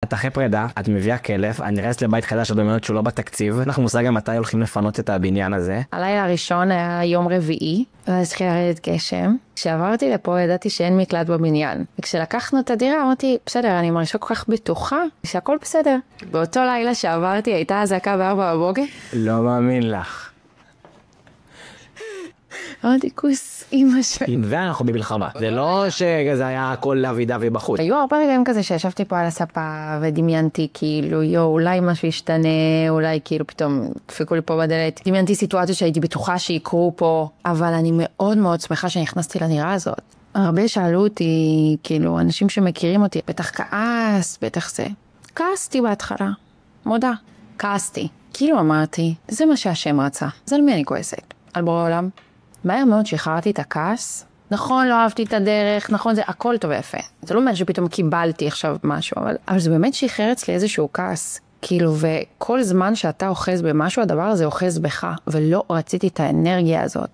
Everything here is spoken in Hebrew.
את אחרי פרידה, את מביאה כלב, אני נראה לבית חדש, את אומרת שהוא לא בתקציב, אין לך מושג גם מתי הולכים לפנות את הבניין הזה. הלילה הראשון היה יום רביעי, ואז התחיל לרדת גשם. כשעברתי לפה ידעתי שאין מקלט בבניין. וכשלקחנו את הדירה אמרתי, בסדר, אני מרגישה כל כך בטוחה שהכל בסדר. באותו לילה שעברתי הייתה אזעקה ב4 בבוקר. לא מאמין לך. אמרתי, כוס אמא שלי. ואנחנו במלחמה. זה לא שזה היה הכל לאבידה בחוץ. היו הרבה רגעים כזה שישבתי פה על הספה ודמיינתי כאילו, אולי משהו ישתנה, אולי כאילו פתאום דפקו לי פה בדלת. דמיינתי סיטואציות שהייתי בטוחה שיקרו פה, אבל אני מאוד מאוד שמחה שנכנסתי לדירה הזאת. הרבה שאלו אותי, כאילו, אנשים שמכירים אותי, בטח כעס, בטח זה. כעסתי בהתחלה, מודה. כעסתי. כאילו אמרתי, זה מה שהשם רצה. אז על מי אני כועסת? על בורא עולם. מהר מאוד שחררתי את הכעס. נכון, לא אהבתי את הדרך, נכון, זה הכל טוב ויפה. זה לא אומר שפתאום קיבלתי עכשיו משהו, אבל זה באמת שחרר אצלי איזשהו כעס. כאילו, וכל זמן שאתה אוחז במשהו, הדבר הזה אוחז בך, ולא רציתי את האנרגיה הזאת.